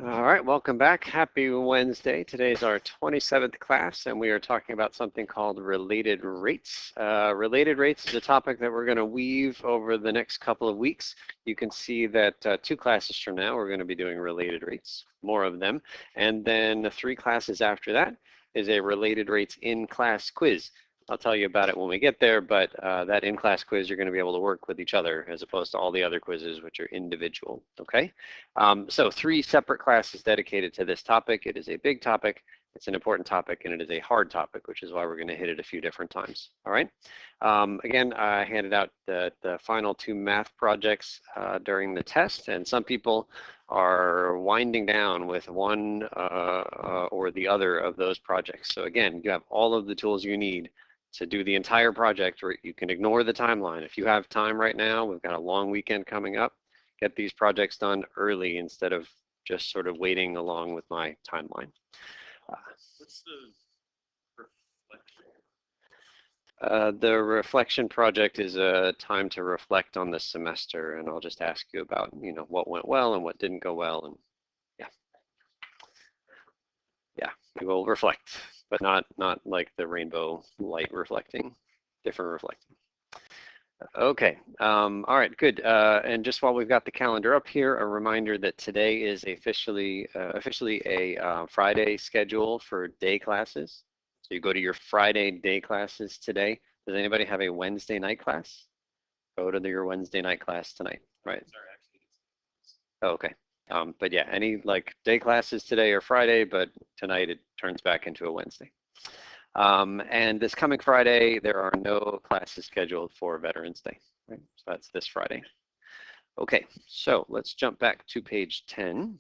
All right, welcome back. Happy Wednesday. Today is our 27th class, and we are talking about something called related rates. Related rates is a topic that we're going to weave over the next couple of weeks. You can see that 2 classes from now, we're going to be doing related rates, more of them. And then the 3 classes after that is a related rates in-class quiz. I'll tell you about it when we get there, but that in-class quiz, you're going to be able to work with each other as opposed to all the other quizzes, which are individual, okay? So 3 separate classes dedicated to this topic. It is a big topic, it's an important topic, and it is a hard topic, which is why we're going to hit it a few different times, all right? Again, I handed out the final 2 math projects during the test, and some people are winding down with one or the other of those projects. So again, you have all of the tools you need to do the entire project, or you can ignore the timeline. If you have time right now, we've got a long weekend coming up, get these projects done early instead of just sort of waiting along with my timeline. What's the reflection? The reflection project is a time to reflect on the semester, and I'll just ask you about, what went well and what didn't go well, and yeah, we will reflect, but not like the rainbow light reflecting, different reflecting. Okay, all right, good. And just while we've got the calendar up here, a reminder that today is officially a Friday schedule for day classes. So you go to your Friday day classes today. Does anybody have a Wednesday night class? Go to your Wednesday night class tonight, right? Oh, okay. But yeah, any like day classes today or Friday, but tonight it turns back into a Wednesday. And this coming Friday, there are no classes scheduled for Veterans Day, right? So that's this Friday. Okay, so let's jump back to page 10.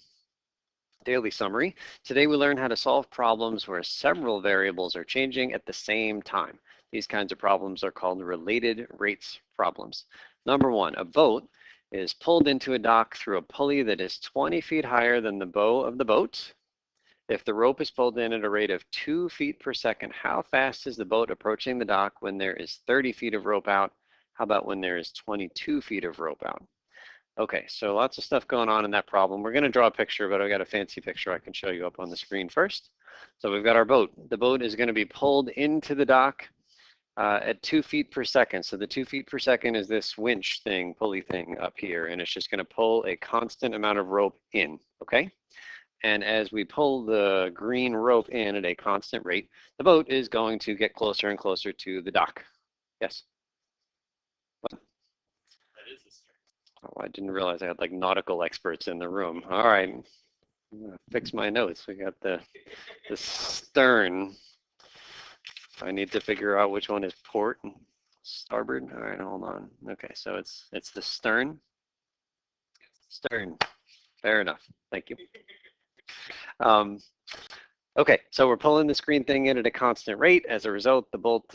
Daily summary. Today we learn how to solve problems where several variables are changing at the same time. These kinds of problems are called related rates problems. Number 1, a boat is pulled into a dock through a pulley that is 20 feet higher than the bow of the boat. If the rope is pulled in at a rate of 2 feet per second, how fast is the boat approaching the dock when there is 30 feet of rope out? How about when there is 22 feet of rope out? Okay, so lots of stuff going on in that problem. We're going to draw a picture, but I've got a fancy picture I can show you up on the screen first. So we've got our boat. The boat is going to be pulled into the dock at 2 feet per second. So the 2 feet per second is this winch thing, pulley thing up here, and it's just going to pull a constant amount of rope in, okay? And as we pull the green rope in at a constant rate, the boat is going to get closer and closer to the dock. Yes? What? That is the stern. Oh, I didn't realize I had like nautical experts in the room. All right, I'm gonna fix my notes. We got the stern. I need to figure out which one is port and starboard. All right, hold on. Okay, so it's the stern. Stern. Fair enough. Thank you. Okay, so we're pulling this green thing in at a constant rate. As a result, the boat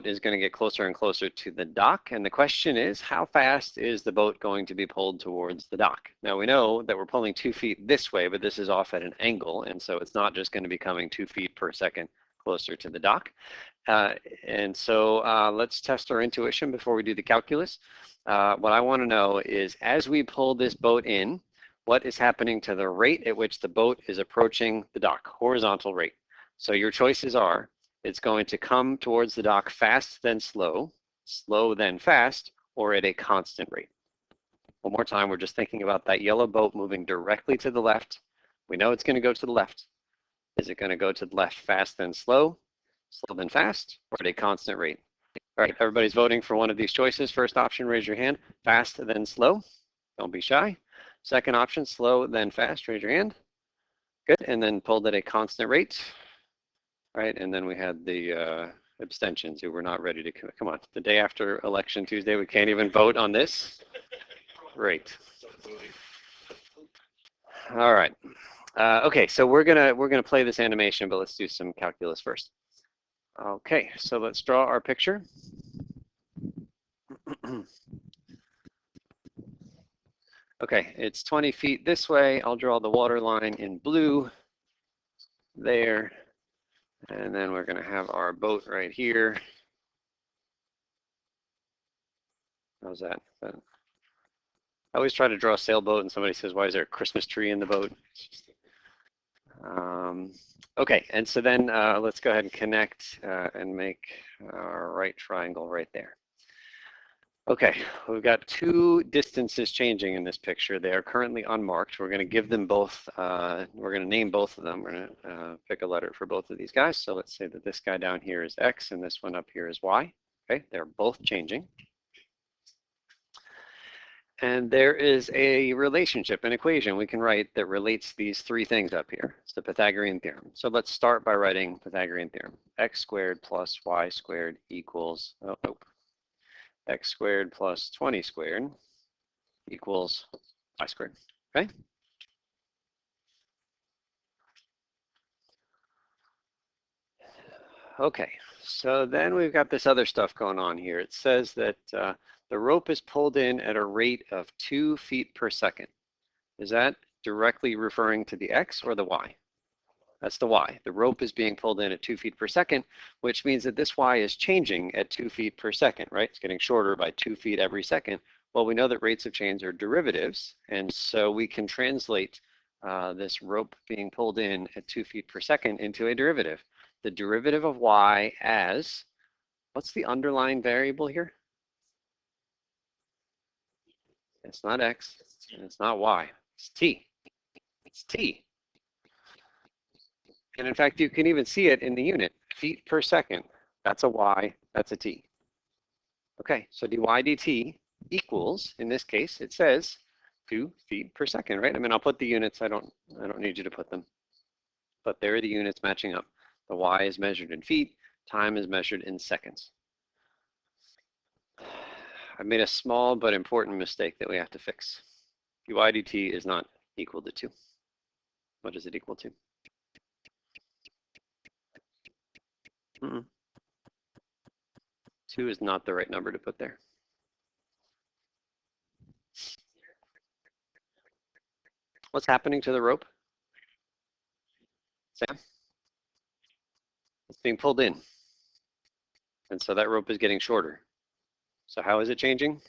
is going to get closer and closer to the dock. And the question is, how fast is the boat going to be pulled towards the dock? Now, we know that we're pulling 2 feet this way, but this is off at an angle. And so it's not just going to be coming 2 feet per second closer to the dock. And so let's test our intuition before we do the calculus. What I want to know is, as we pull this boat in, what is happening to the rate at which the boat is approaching the dock, horizontal rate. So your choices are, it's going to come towards the dock fast then slow, slow then fast, or at a constant rate. One more time, we're just thinking about that yellow boat moving directly to the left. We know it's going to go to the left. Is it going to go to the left fast then slow, slow then fast, or at a constant rate? All right, everybody's voting for one of these choices. First option, raise your hand. Fast then slow. Don't be shy. Second option, slow then fast, raise your hand. Good, and then pulled at a constant rate. Right, and then we had the abstentions who were not ready to come on. The day after election Tuesday, we can't even vote on this. Great. All right. Okay, so we're gonna play this animation, but let's do some calculus first. Okay, so let's draw our picture. Okay, it's 20 feet this way. I'll draw the water line in blue there. And then we're going to have our boat right here. How's that? I always try to draw a sailboat and somebody says, why is there a Christmas tree in the boat? Okay, and so then let's go ahead and connect and make our right triangle right there. Okay, we've got two distances changing in this picture. They are currently unmarked. We're going to give them both, we're going to name both of them. We're going to pick a letter for both of these guys. So let's say that this guy down here is X and this one up here is Y. Okay, they're both changing. And there is a relationship, an equation we can write that relates these three things up here. It's the Pythagorean Theorem. So let's start by writing Pythagorean Theorem. X squared plus Y squared equals, oh, nope. X squared plus 20 squared equals Y squared, okay? Okay, so then we've got this other stuff going on here. It says that the rope is pulled in at a rate of 2 feet per second. Is that directly referring to the X or the Y? That's the Y. The rope is being pulled in at 2 feet per second, which means that this Y is changing at 2 feet per second, right? It's getting shorter by 2 feet every second. Well, we know that rates of change are derivatives, and so we can translate this rope being pulled in at 2 feet per second into a derivative. The derivative of Y as, what's the underlying variable here? It's not X, and it's not Y, it's T. It's T. And in fact, you can even see it in the unit, feet per second. That's a Y, that's a T. Okay, so dy dt equals, in this case, it says 2 feet per second, right? I mean, I'll put the units, I don't need you to put them. But there are the units matching up. The Y is measured in feet, time is measured in seconds. I made a small but important mistake that we have to fix. dy dt is not equal to 2. What is it equal to? 2 is not the right number to put there. What's happening to the rope? Sam? It's being pulled in. And so that rope is getting shorter. So how is it changing?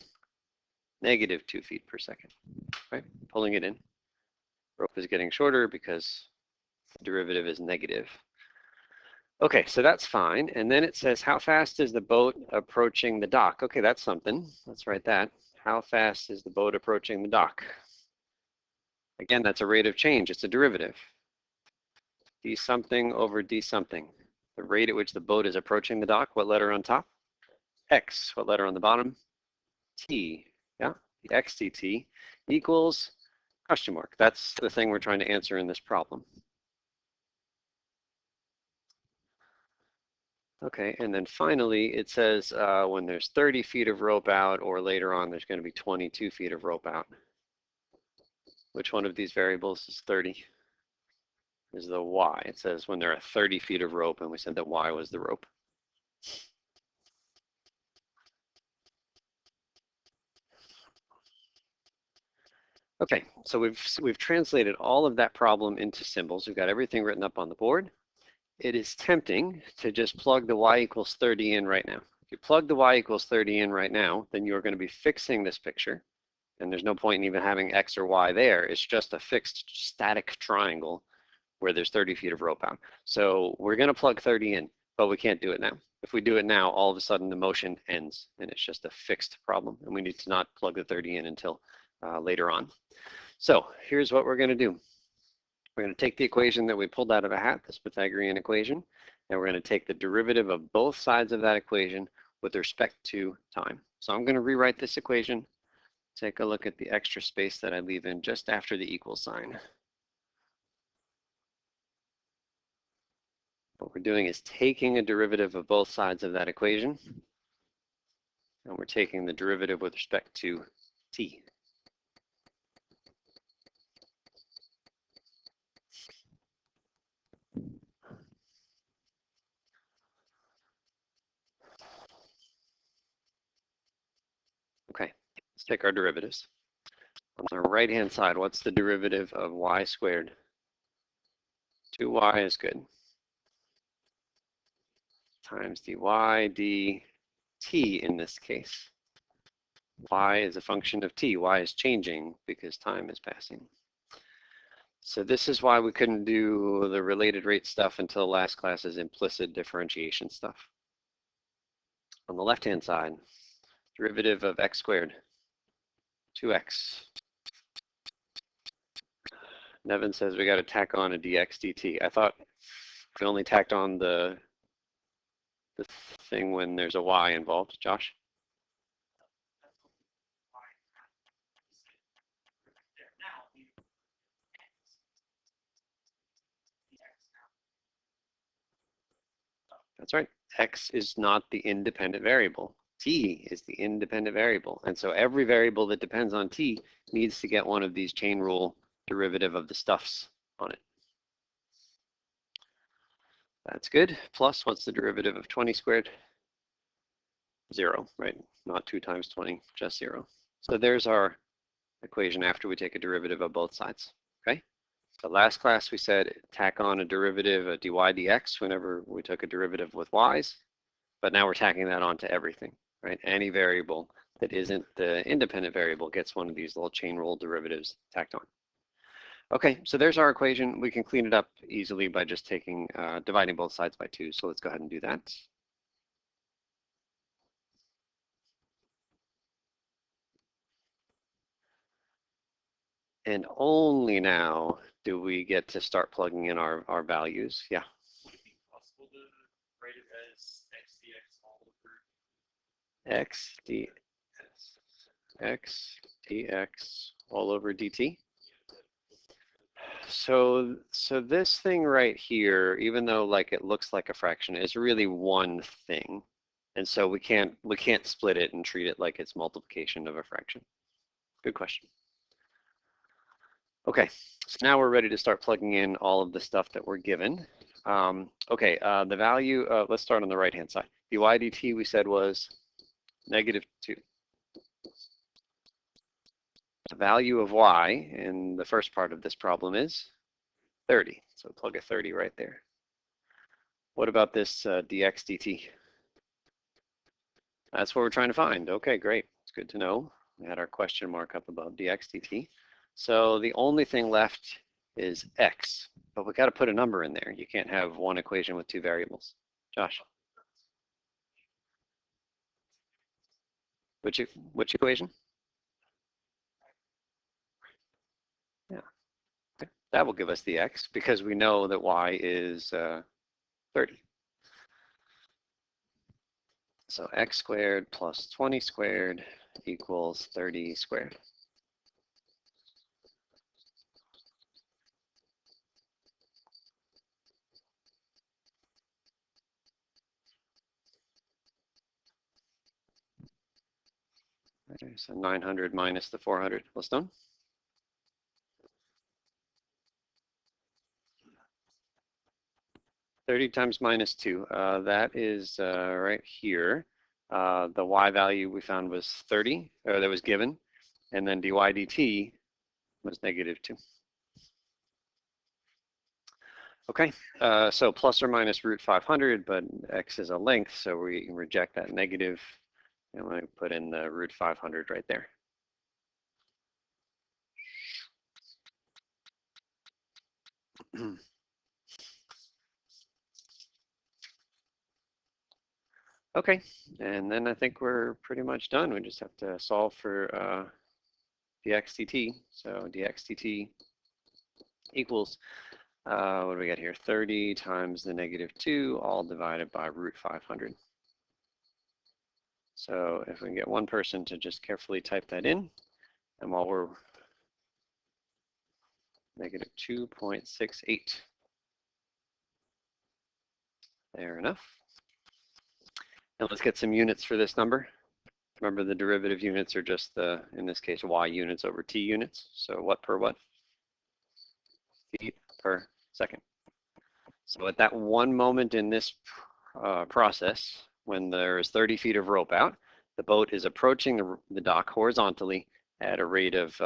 Negative 2 feet per second, right? Pulling it in. Rope is getting shorter because the derivative is negative. Okay, so that's fine. And then it says, how fast is the boat approaching the dock? Okay, that's something. Let's write that. How fast is the boat approaching the dock? Again, that's a rate of change. It's a derivative. D something over D something. The rate at which the boat is approaching the dock, what letter on top? X. What letter on the bottom? T. Yeah, the x dt equals question mark. That's the thing we're trying to answer in this problem. Okay, and then finally it says when there's 30 feet of rope out, or later on there's going to be 22 feet of rope out. Which one of these variables is 30? Is the y. It says when there are 30 feet of rope, and we said that y was the rope. Okay, so we've translated all of that problem into symbols. We've got everything written up on the board. It is tempting to just plug the y equals 30 in right now. If you plug the y equals 30 in right now, then you're going to be fixing this picture. And there's no point in even having x or y there. It's just a fixed static triangle where there's 30 feet of rope out. So we're going to plug 30 in, but we can't do it now. If we do it now, all of a sudden the motion ends, and it's just a fixed problem. And we need to not plug the 30 in until later on. So here's what we're going to do. We're going to take the equation that we pulled out of a hat, this Pythagorean equation, and we're going to take the derivative of both sides of that equation with respect to time. So I'm going to rewrite this equation. Take a look at the extra space that I leave in just after the equal sign. What we're doing is taking a derivative of both sides of that equation, and we're taking the derivative with respect to t. Okay, let's take our derivatives. On the right-hand side, what's the derivative of y squared? 2y is good. Times dy dt in this case. Y is a function of t. Y is changing because time is passing. So this is why we couldn't do the related rate stuff until last class's implicit differentiation stuff. On the left-hand side, derivative of x squared, 2x. Nevin says we got to tack on a dx dt. I thought we only tacked on the thing when there's a y involved. Josh? That's right. X is not the independent variable. T is the independent variable. And so every variable that depends on t needs to get one of these chain rule derivative of the stuffs on it. That's good. Plus, what's the derivative of 20 squared? 0, right? Not 2 times 20, just 0. So there's our equation after we take a derivative of both sides, okay? So last class we said tack on a derivative, a dy dx, whenever we took a derivative with y's, but now we're tacking that onto everything, right? Any variable that isn't the independent variable gets one of these little chain rule derivatives tacked on. Okay, so there's our equation. We can clean it up easily by just taking, dividing both sides by 2. So let's go ahead and do that. And only now do we get to start plugging in our values. Yeah. Would it be possible to write it as x dx all over? X dx all over dt. So this thing right here, even though like it looks like a fraction, is really one thing. And so we can't split it and treat it like it's multiplication of a fraction. Good question. Okay, so now we're ready to start plugging in all of the stuff that we're given. The value, let's start on the right-hand side. dy dt we said was -2. The value of y in the first part of this problem is 30. So plug a 30 right there. What about this dx dt? That's what we're trying to find. Okay, great. It's good to know. We had our question mark up above dx dt. So the only thing left is x, but we got to put a number in there. You can't have one equation with 2 variables. Josh? Which equation? Yeah, okay. That will give us the x because we know that y is 30. So x squared plus 20 squared equals 30 squared. Okay, so 900 minus the 400. What's done? -30 times -2. That is right here. The y value we found was 30, or that was given, and then dy dt was -2. Okay, so plus or minus root 500, but x is a length, so we reject that negative, and we put in the root 500 right there. Okay, and then I think we're pretty much done. We just have to solve for dx dt. So dx dt equals, what do we got here? 30 times the -2, all divided by root 500. So if we can get one person to just carefully type that in, and while we're -2.68. Fair enough. And let's get some units for this number. Remember, the derivative units are just the, in this case, y units over t units. So what per what? Feet per second. So at that one moment in this process, when there is 30 feet of rope out, the boat is approaching the dock horizontally at a rate of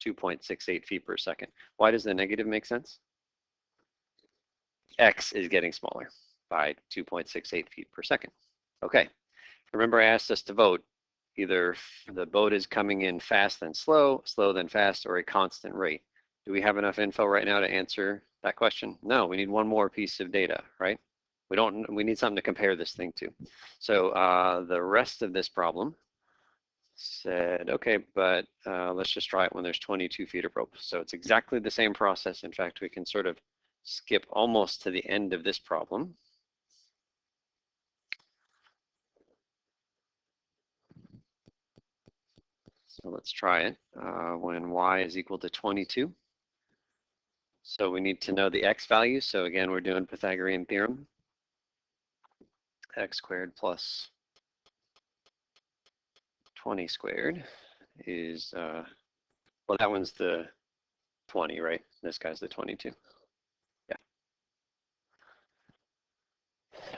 2.68 feet per second. Why does the negative make sense? X is getting smaller by 2.68 feet per second. Okay, remember I asked us to vote. Either the boat is coming in fast then slow, slow then fast, or a constant rate. Do we have enough info right now to answer that question? No, we need one more piece of data, right? We need something to compare this thing to. So the rest of this problem said, okay, but let's just try it when there's 22 feet of rope. So it's exactly the same process. In fact, we can sort of skip almost to the end of this problem. So let's try it when y is equal to 22. So we need to know the x value. So again, we're doing Pythagorean theorem. X squared plus 20 squared is, well, that one's the 20, right? This guy's the 22. Yeah.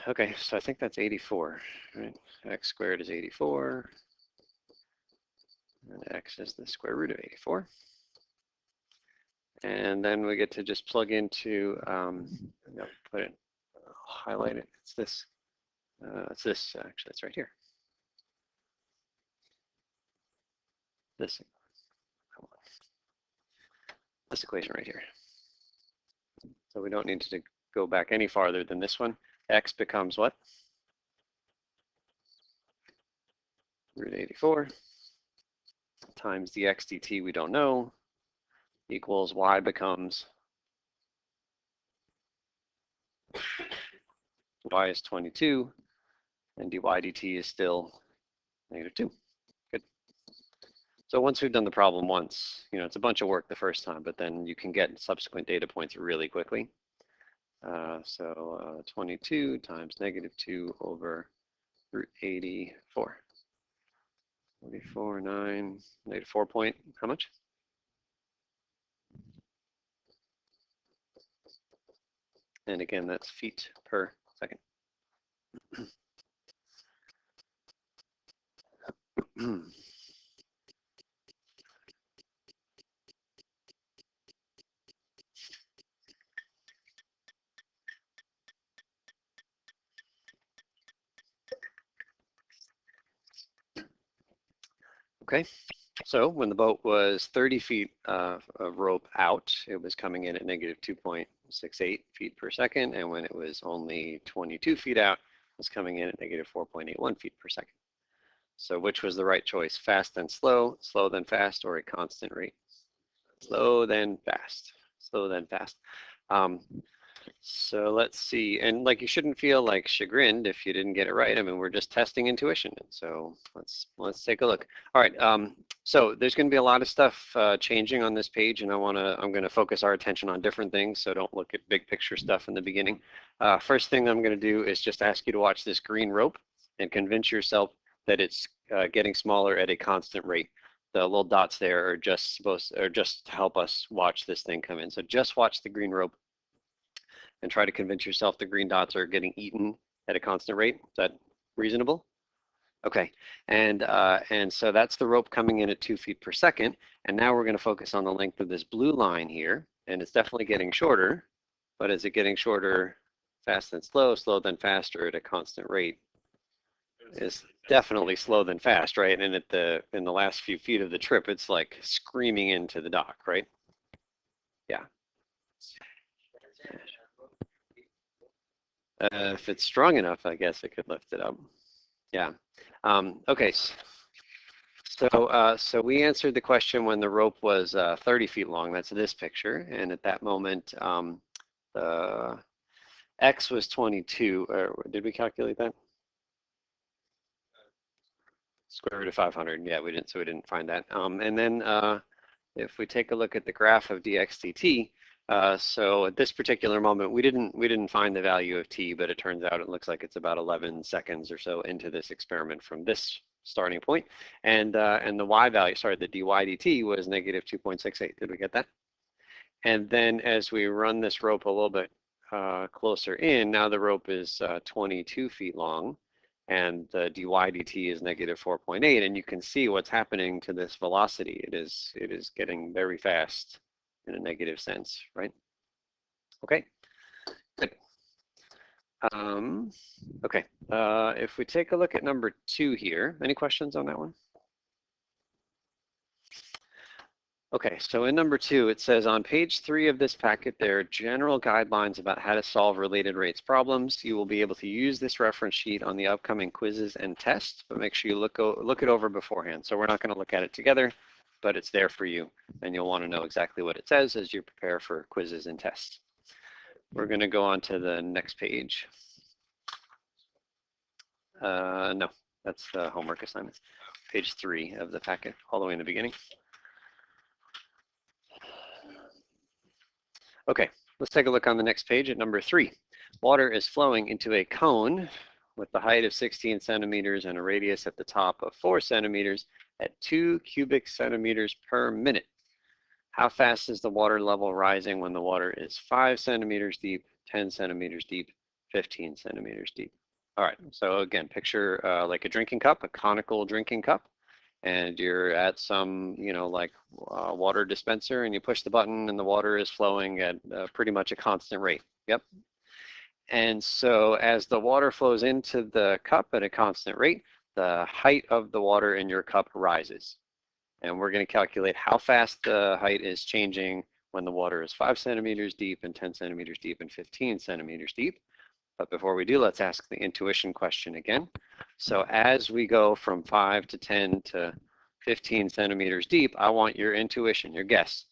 Okay, so I think that's 84, right? X squared is 84. And x is the square root of 84. And then we get to just plug into, put it, highlight it. It's this actually, it's right here. This equation right here. So we don't need to go back any farther than this one. X becomes what? Root 84 times the x dt we don't know equals y becomes, y is 22 and dy dt is still -2. Good. So once we've done the problem once, it's a bunch of work the first time, but then you can get subsequent data points really quickly. So 22 times -2 over root 84. 44, 9, -4 point, how much? And again, that's feet per second. Okay, so when the boat was 30 feet of rope out, it was coming in at -2.68 feet per second, and when it was only 22 feet out, it was coming in at -4.81 feet per second. So which was the right choice? Fast then slow, slow then fast, or a constant rate? Slow then fast, slow then fast. So let's see, and like you shouldn't feel like chagrined if you didn't get it right. I mean, we're just testing intuition, and so let's take a look. All right, so there's going to be a lot of stuff changing on this page, and I'm going to focus our attention on different things. So don't look at big picture stuff in the beginning. First thing I'm going to do is just ask you to watch this green rope and convince yourself that it's getting smaller at a constant rate. The little dots there are just to help us watch this thing come in. So just watch the green rope and try to convince yourself the green dots are getting eaten at a constant rate. Is that reasonable? Okay, and so that's the rope coming in at 2 feet per second. And now we're going to focus on the length of this blue line here, and it's definitely getting shorter. But is it getting shorter fast then slow, slow then faster at a constant rate? It's definitely slow then fast, right? And in the last few feet of the trip, it's like screaming into the dock, right? Yeah. If it's strong enough, I guess it could lift it up. Yeah. Okay. So we answered the question when the rope was 30 feet long. That's this picture. And at that moment, the x was 22. Did we calculate that? Square root of 500. Yeah, we didn't. So we didn't find that. And then if we take a look at the graph of dx dt, so at this particular moment, we didn't find the value of t, but it turns out it looks like it's about 11 seconds or so into this experiment from this starting point, and the y value, sorry, the dy dt was -2.68. Did we get that? And then as we run this rope a little bit closer in, now the rope is 22 feet long, and the dy dt is -4.8, and you can see what's happening to this velocity. It is getting very fast in a negative sense, right? Okay, good. Okay, if we take a look at number 2 here, any questions on that one? Okay, so in number 2, it says on page 3 of this packet, there are general guidelines about how to solve related rates problems. You will be able to use this reference sheet on the upcoming quizzes and tests, but make sure you look it over beforehand. So we're not going to look at it together, but it's there for you, and you'll want to know exactly what it says as you prepare for quizzes and tests. We're going to go on to the next page. No, that's the homework assignment. Page 3 of the packet, all the way in the beginning. Okay, let's take a look on the next page at number 3. Water is flowing into a cone with the height of 16 centimeters and a radius at the top of 4 centimeters at 2 cubic centimeters per minute. How fast is the water level rising when the water is 5 centimeters deep, 10 centimeters deep, 15 centimeters deep? All right, so again, picture like a drinking cup, a conical drinking cup, and you're at some, like water dispenser, and you push the button and the water is flowing at pretty much a constant rate. Yep. And so as the water flows into the cup at a constant rate, the height of the water in your cup rises. And we're going to calculate how fast the height is changing when the water is 5 centimeters deep and 10 centimeters deep and 15 centimeters deep. But before we do, let's ask the intuition question again. So as we go from 5 to 10 to 15 centimeters deep, I want your intuition, your guess,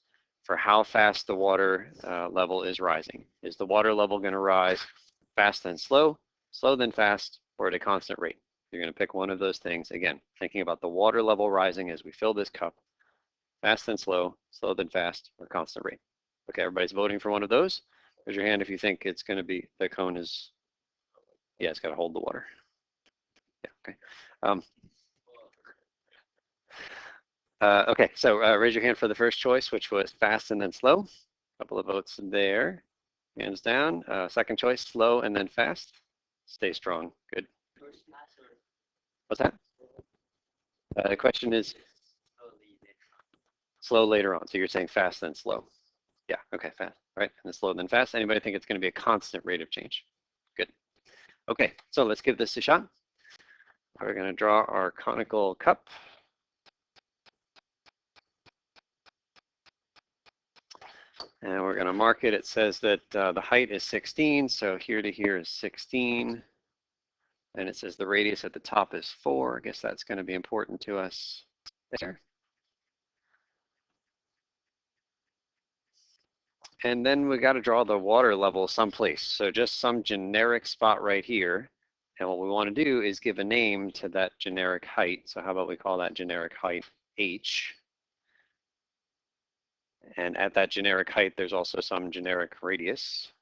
for how fast the water level is rising. Is the water level going to rise fast then slow, slow then fast, or at a constant rate? You're going to pick one of those things. Again, thinking about the water level rising as we fill this cup, fast then slow, slow then fast, or constant rate. Okay, everybody's voting for one of those. Raise your hand if you think it's going to be, the cone is, yeah, it's got to hold the water. Yeah, okay. Okay, so raise your hand for the first choice, which was fast and then slow. A couple of votes there. Hands down. Second choice, slow and then fast. Stay strong. Good. What's that? The question is slow later on. So you're saying fast then slow. Yeah, okay, fast. All right, and then slow then fast. Anybody think it's going to be a constant rate of change? Good. Okay, so let's give this a shot. We're going to draw our conical cup. And we're going to mark it. It says that the height is 16, so here to here is 16. And it says the radius at the top is 4. I guess that's going to be important to us there. And then we got to draw the water level someplace. So just some generic spot right here. And what we want to do is give a name to that generic height. So how about we call that generic height H? And at that generic height, there's also some generic radius.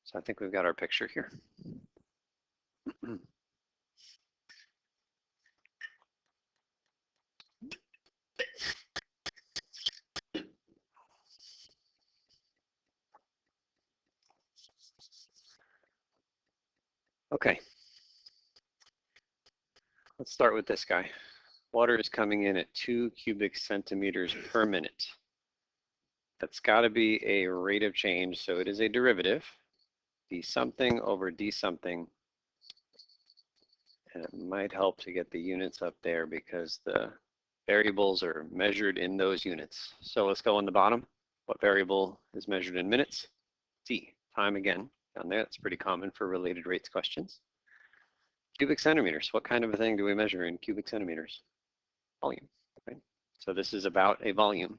So I think we've got our picture here. Okay. Let's start with this guy. Water is coming in at 2 cubic centimeters per minute. That's got to be a rate of change, so it is a derivative. D something over D something. And it might help to get the units up there because the variables are measured in those units. So let's go on the bottom. What variable is measured in minutes? T, time again. Down there, that's pretty common for related rates questions. Cubic centimeters, what kind of a thing do we measure in cubic centimeters? Volume, right? So this is about a volume.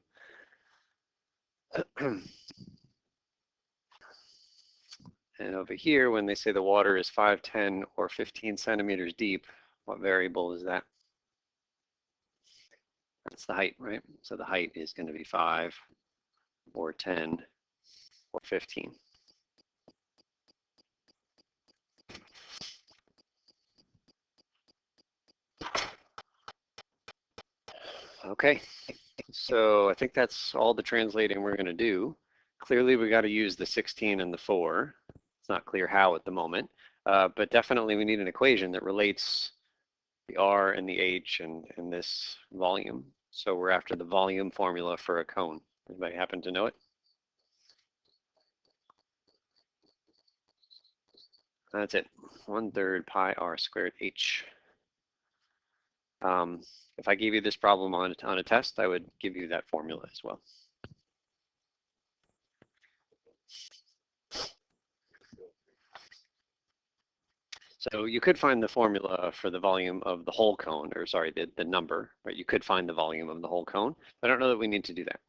And over here, when they say the water is 5, 10, or 15 centimeters deep, what variable is that? That's the height, right? So the height is going to be 5, or 10, or 15. Okay, so I think that's all the translating we're going to do. Clearly, we got to use the 16 and the 4. It's not clear how at the moment, but definitely we need an equation that relates the R and the H and this volume. So we're after the volume formula for a cone. Anybody happen to know it? That's it. 1/3 pi r squared h. If I gave you this problem on a test, I would give you that formula as well. So you could find the formula for the volume of the whole cone, or sorry, the number, right? You could find the volume of the whole cone. I don't know that we need to do that.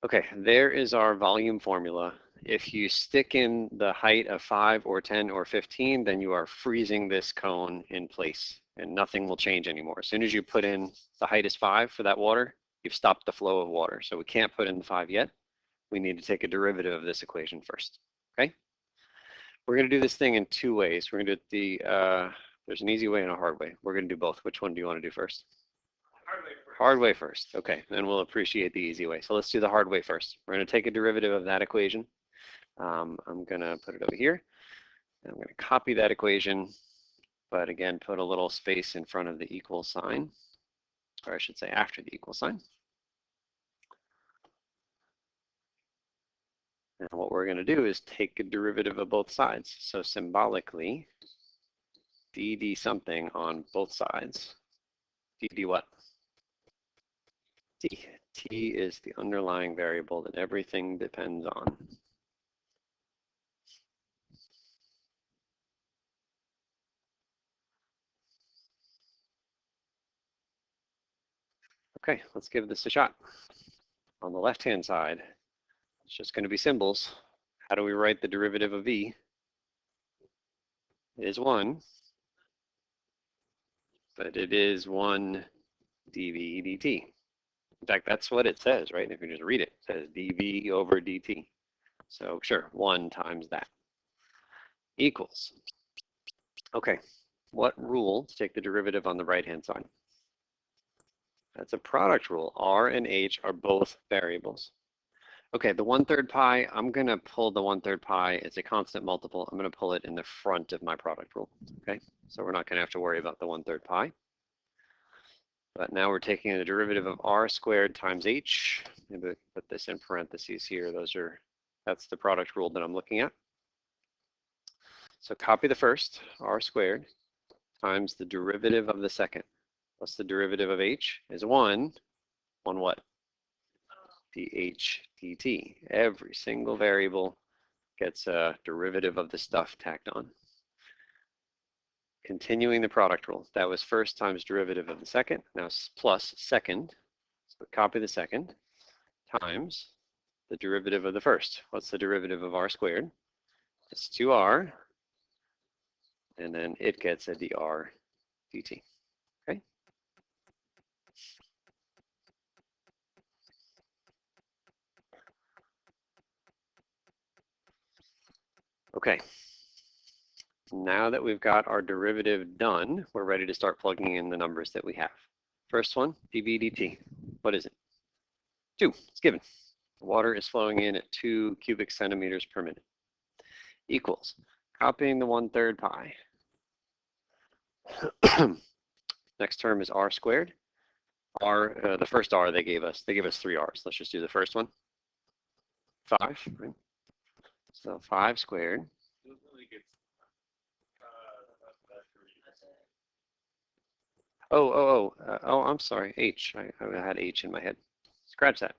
Okay, there is our volume formula. If you stick in the height of 5 or 10 or 15, then you are freezing this cone in place and nothing will change anymore. As soon as you put in the height is 5 for that water, you've stopped the flow of water. So we can't put in the 5 yet. We need to take a derivative of this equation first, okay? We're gonna do this thing in two ways. We're gonna do it there's an easy way and a hard way. We're gonna do both. Which one do you wanna do first? Hard way first. Hard way first. Okay, then we'll appreciate the easy way. So let's do the hard way first. We're going to take a derivative of that equation. I'm going to put it over here. I'm going to copy that equation, but again, put a little space in front of the equal sign, or I should say after the equal sign. And what we're going to do is take a derivative of both sides. So symbolically, dd something on both sides. dd what? T. T is the underlying variable that everything depends on. Okay, let's give this a shot. On the left-hand side, it's just going to be symbols. How do we write the derivative of v? It is 1, but it is 1 dv dt. In fact, that's what it says, right? If you just read it, it says dv over dt. So sure, 1 times that equals. Okay, what rule to take the derivative on the right-hand side? That's a product rule. R and H are both variables. Okay, the 1/3 pi, I'm going to pull the 1/3 pi. It's a constant multiple. I'm going to pull it in the front of my product rule. Okay, so we're not going to have to worry about the 1/3 pi. But now we're taking the derivative of r squared times h. Maybe put this in parentheses here. That's the product rule that I'm looking at. So copy the first, r squared, times the derivative of the second. What's the derivative of h? Is 1. 1 what? dh dt. Every single variable gets a derivative of the stuff tacked on. Continuing the product rule. That was first times derivative of the second. Now plus second. So copy the second times the derivative of the first. What's the derivative of r squared? It's 2r. And then it gets a dr dt. Okay. Okay. Now that we've got our derivative done, we're ready to start plugging in the numbers that we have. First one, dv dt. What is it? 2. It's given. Water is flowing in at 2 cubic centimeters per minute. Equals. Copying the 1/3 pi. Next term is r squared. The first r they gave us 3 r's. Let's just do the first one. 5, right? So 5 squared. Oh, I'm sorry, h. I had h in my head. Scratch that.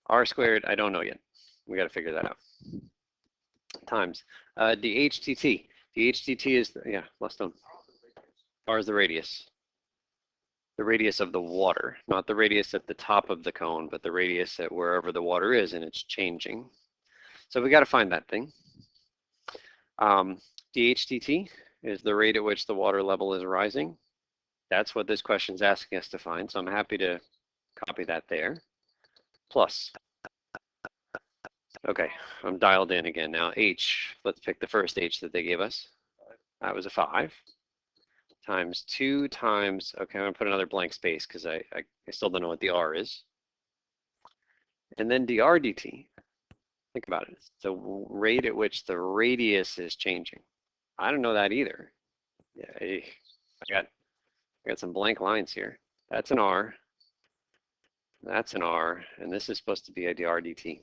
R squared, I don't know yet. We got to figure that out. Times dHdt. dHdt is, less known. R is the radius. The radius of the water, not the radius at the top of the cone, but the radius at wherever the water is and it's changing. So we got to find that thing. dHdt is the rate at which the water level is rising. That's what this question is asking us to find, so I'm happy to copy that there. Plus. Okay, I'm dialed in again now. H, let's pick the first H that they gave us. That was a 5. Times 2 times, okay, I'm going to put another blank space because I still don't know what the R is. And then dr dt. Think about it. It's the rate at which the radius is changing. I don't know that either. Yeah, I got some blank lines here. That's an R. That's an R. And this is supposed to be a dr dt.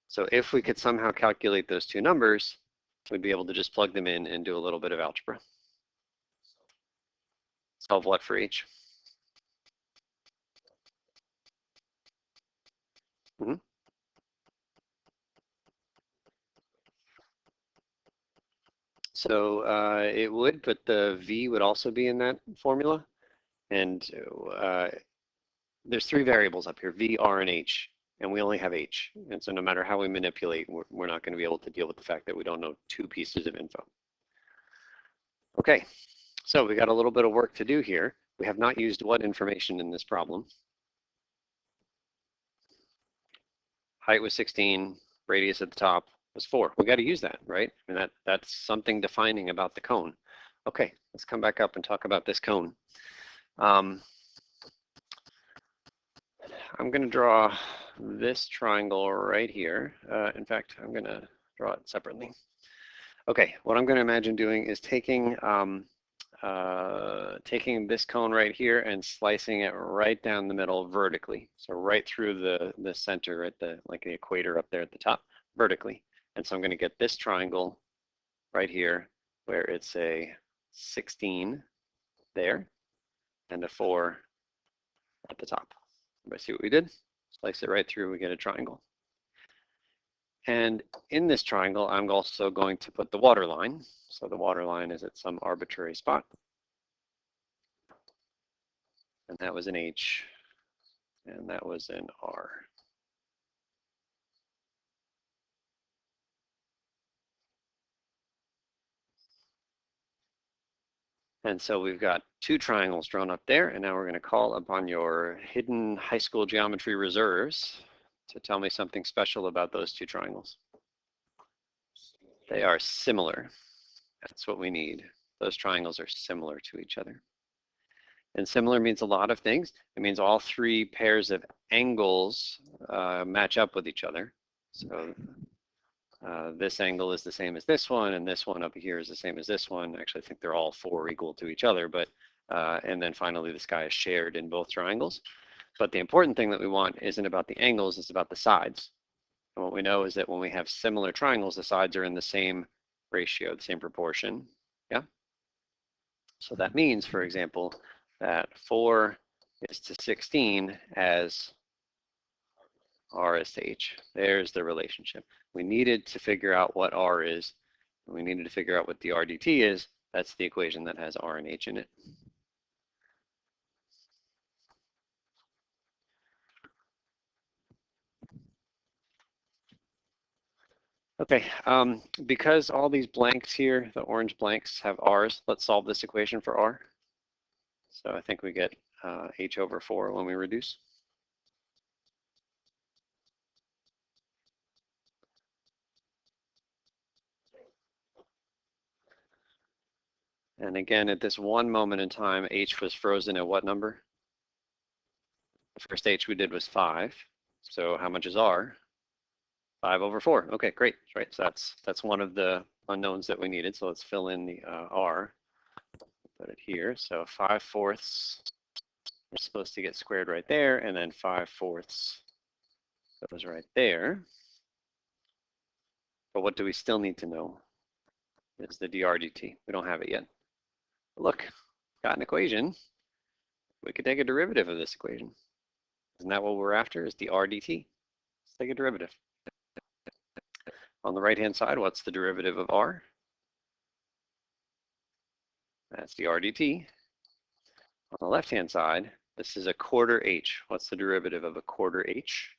So if we could somehow calculate those two numbers, we'd be able to just plug them in and do a little bit of algebra. Solve what for each? Mm-hmm. So it would, but the v would also be in that formula. And there's three variables up here, v, r, and h, and we only have h. And so no matter how we manipulate, we're not going to be able to deal with the fact that we don't know two pieces of info. Okay, so we got a little bit of work to do here. We have not used what information in this problem? Height was 16, radius at the top was 4. We got to use that, right? I mean, that's something defining about the cone. Okay, let's come back up and talk about this cone. I'm going to draw this triangle right here. In fact, I'm going to draw it separately. Okay, what I'm going to imagine doing is taking this cone right here and slicing it right down the middle vertically. So right through the center at the equator up there at the top, vertically. And so I'm going to get this triangle right here where it's a 16 there and a 4 at the top. Everybody see what we did? Slice it right through, we get a triangle. And in this triangle, I'm also going to put the water line. So the water line is at some arbitrary spot. And that was an H, and that was an R. And so we've got two triangles drawn up there, and now we're going to call upon your hidden high school geometry reserves to tell me something special about those two triangles. They are similar. That's what we need. Those triangles are similar to each other. And similar means a lot of things. It means all three pairs of angles match up with each other. So this angle is the same as this one, and this one up here is the same as this one. Actually, I think they're all four equal to each other, but and then finally the sky is shared in both triangles. But the important thing that we want isn't about the angles, it's about the sides. And what we know is that when we have similar triangles, the sides are in the same ratio, the same proportion. Yeah. So that means, for example, that 4 is to 16 as R is to H. There's the relationship. We needed to figure out what R is. We needed to figure out what the RDT is. That's the equation that has R and H in it. Okay, because all these blanks here, the orange blanks have R's, let's solve this equation for R. So I think we get H over 4 when we reduce. And again, at this one moment in time, H was frozen at what number? The first H we did was 5. So how much is R? 5 over 4. Okay, great. Right. So that's one of the unknowns that we needed. So let's fill in the R. Put it here. So 5/4 we're supposed to get squared right there, and then 5/4 goes right there. But what do we still need to know? Is the dRdt. We don't have it yet. But look, got an equation. We could take a derivative of this equation. Isn't that what we're after? Is the dRdt? Let's take a derivative. On the right-hand side, what's the derivative of R? That's the RDT. On the left-hand side, this is a quarter H. What's the derivative of a quarter H?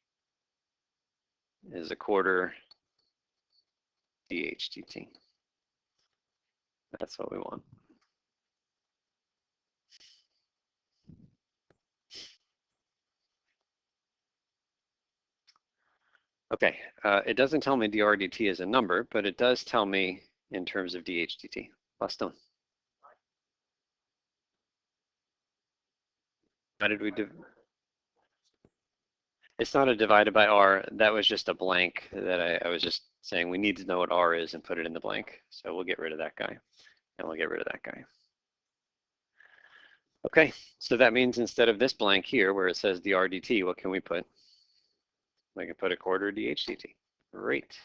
Is a quarter dHdt. That's what we want. Okay, it doesn't tell me dRdt is a number, but it does tell me in terms of dHdt. Last one. How did we do? It's not a divided by R. That was just a blank that I was just saying we need to know what R is and put it in the blank. So we'll get rid of that guy, and we'll get rid of that guy. Okay, so that means instead of this blank here where it says dRdt, what can we put? We can put a quarter dHdt. Great.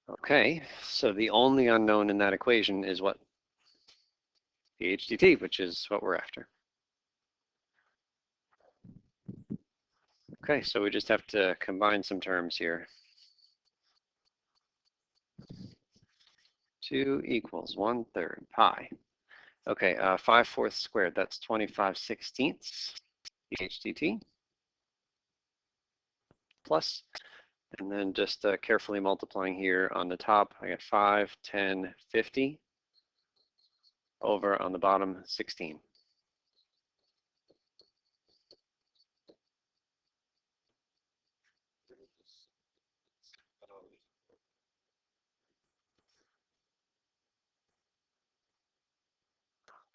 Okay, so the only unknown in that equation is what? The HDT, which is what we're after. Okay, so we just have to combine some terms here. 2 equals 1/3 pi. Okay, 5/4 squared, that's 25/16 HDT plus, and then just carefully multiplying here on the top, I got 5, 10, 50 over on the bottom 16.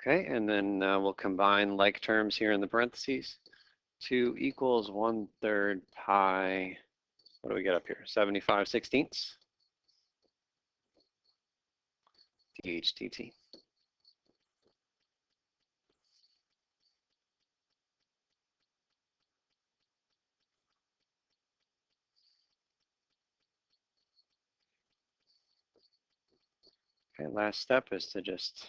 Okay, and then we'll combine like terms here in the parentheses. 2 equals 1/3 pi, what do we get up here? 75/16 dHdt. Okay, last step is to just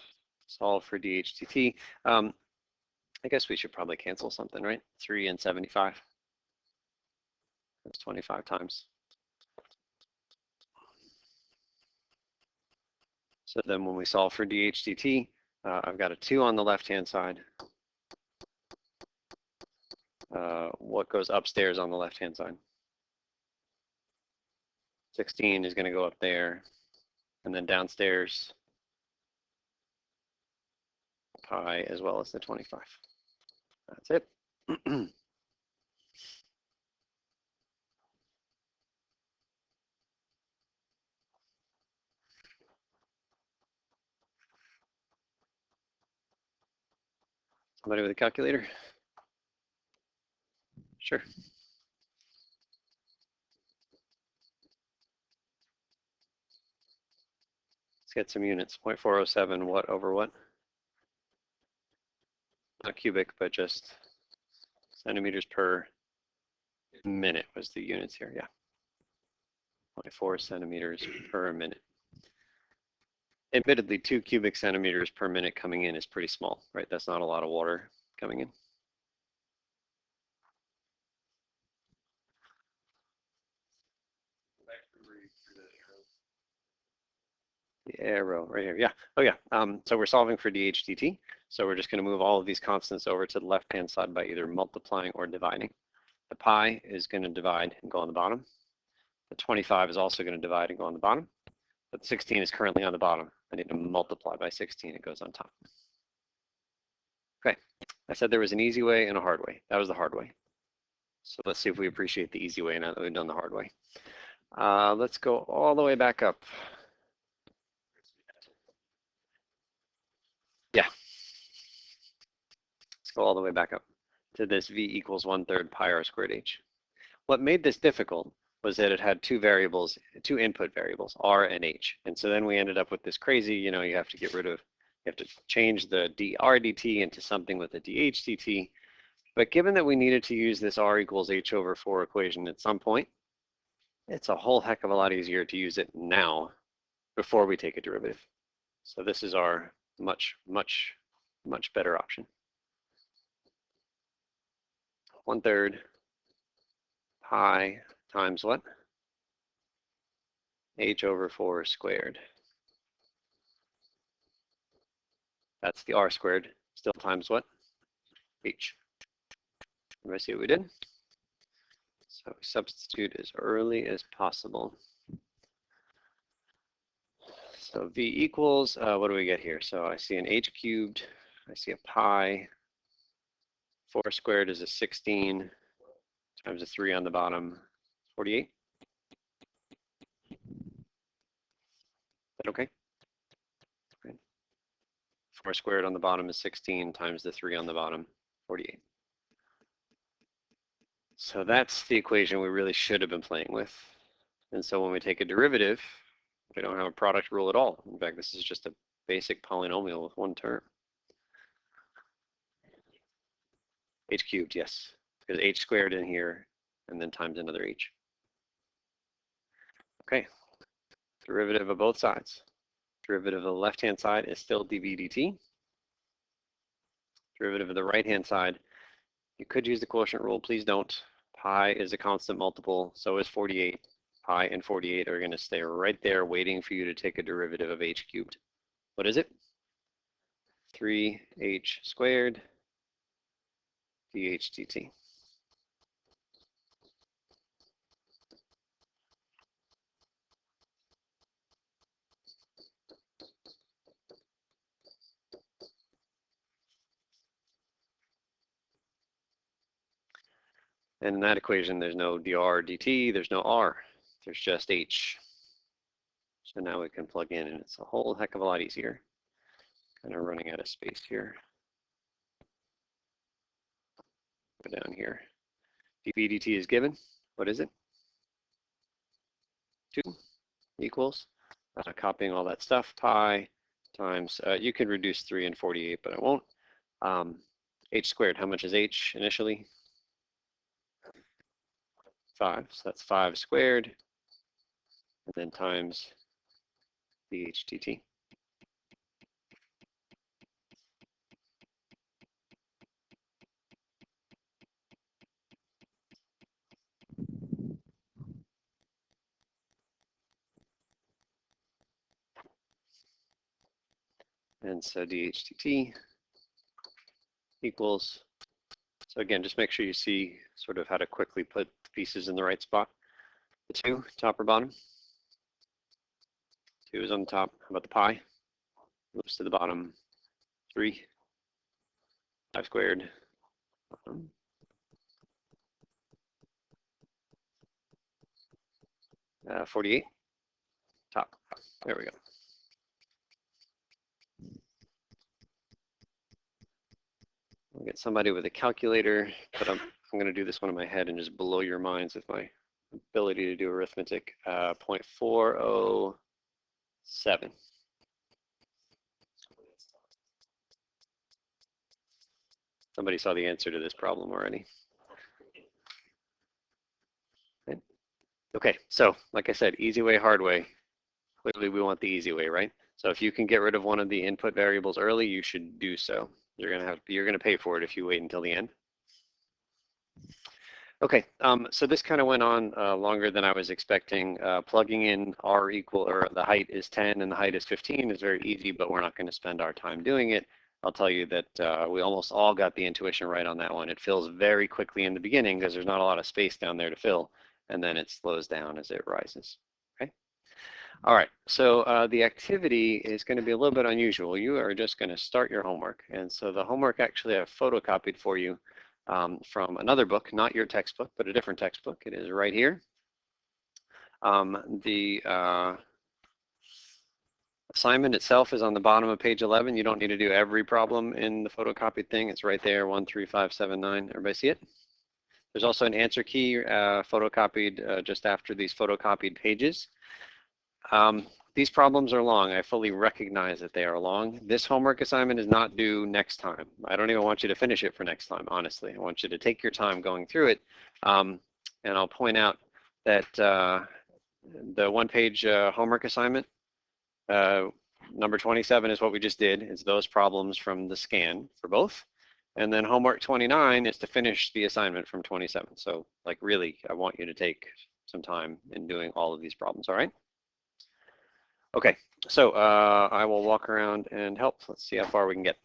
solve for dHdt. I guess we should probably cancel something, right? 3 and 75. That's 25 times. So then when we solve for dHdt, I've got a 2 on the left-hand side. What goes upstairs on the left-hand side? 16 is going to go up there. And then downstairs, pi as well as the 25. That's it. Somebody with a calculator? Sure. Let's get some units. 0.407, what over what? Not cubic, but just centimeters per minute was the units here, yeah. 0.4 centimeters per minute. Admittedly, 2 cubic centimeters per minute coming in is pretty small, right? That's not a lot of water coming in. The arrow right here, yeah. Oh yeah, so we're solving for dHdt. So we're just gonna move all of these constants over to the left-hand side by either multiplying or dividing. The pi is gonna divide and go on the bottom. The 25 is also gonna divide and go on the bottom. But 16 is currently on the bottom. I need to multiply by 16, it goes on top. Okay, I said there was an easy way and a hard way. That was the hard way. So let's see if we appreciate the easy way now that we've done the hard way. Let's go all the way back up. Yeah. Let's go all the way back up to this v equals 1/3 pi r squared h. What made this difficult was that it had two variables, two input variables, r and h. And so then we ended up with this crazy, you have to get rid of, you have to change the dr dt into something with a dh dt. But given that we needed to use this r equals h over 4 equation at some point, it's a whole heck of a lot easier to use it now before we take a derivative. So this is our much, much, much better option. 1/3 pi times what? H over 4 squared. That's the r squared, still times what? H. Everybody see what we did? So substitute as early as possible. So v equals, what do we get here? So I see an h cubed, I see a pi, 4 squared is a 16, times a 3 on the bottom, 48. Is that okay? 4 squared on the bottom is 16 times the 3 on the bottom, 48. So that's the equation we really should have been playing with. And so when we take a derivative, we don't have a product rule at all. In fact, this is just a basic polynomial with one term. H cubed, yes, because h squared in here, and then times another h. Okay, derivative of both sides. Derivative of the left-hand side is still dv dt. Derivative of the right-hand side, you could use the quotient rule, please don't. Pi is a constant multiple, so is 48. Pi and 48 are going to stay right there waiting for you to take a derivative of h cubed. What is it? 3h squared dh dt. And in that equation, there's no dr dt, there's no r, there's just h. So now we can plug in, and it's a whole heck of a lot easier. Kind of running out of space here. Go down here. dv dt is given. What is it? 2 equals, copying all that stuff, pi times, you can reduce 3 and 48, but I won't. H squared, how much is h initially? 5, so that's 5 squared, and then times dh dt. And so dh dt equals, so again, just make sure you see sort of how to quickly put the pieces in the right spot. The 2, top or bottom? 2 is on the top. How about the pi? Moves to the bottom. 3, 5 squared. 48, top. There we go. I'll get somebody with a calculator, but I'm going to do this one in my head and just blow your minds with my ability to do arithmetic. 0.407. Somebody saw the answer to this problem already. Okay, so like I said, easy way, hard way. Clearly we want the easy way, right? So if you can get rid of one of the input variables early, you should do so. You're gonna pay for it if you wait until the end. Okay, so this kind of went on longer than I was expecting. Plugging in r equal, or the height is 10 and the height is 15 is very easy, but we're not going to spend our time doing it. I'll tell you that we almost all got the intuition right on that one. It fills very quickly in the beginning because there's not a lot of space down there to fill, and then it slows down as it rises. Okay. All right, so the activity is going to be a little bit unusual. You are just going to start your homework, and so the homework actually I've photocopied for you from another book, not your textbook, but a different textbook. It is right here. The assignment itself is on the bottom of page 11. You don't need to do every problem in the photocopied thing. It's right there, 1, 3, 5, 7, 9. Everybody see it? There's also an answer key photocopied just after these photocopied pages. These problems are long. I fully recognize that they are long. This homework assignment is not due next time. I don't even want you to finish it for next time, honestly. I want you to take your time going through it. And I'll point out that the one-page homework assignment, number 27 is what we just did. It's those problems from the scan for both. And then homework 29 is to finish the assignment from 27. So like really, I want you to take some time in doing all of these problems, all right? Okay, so I will walk around and help. Let's see how far we can get.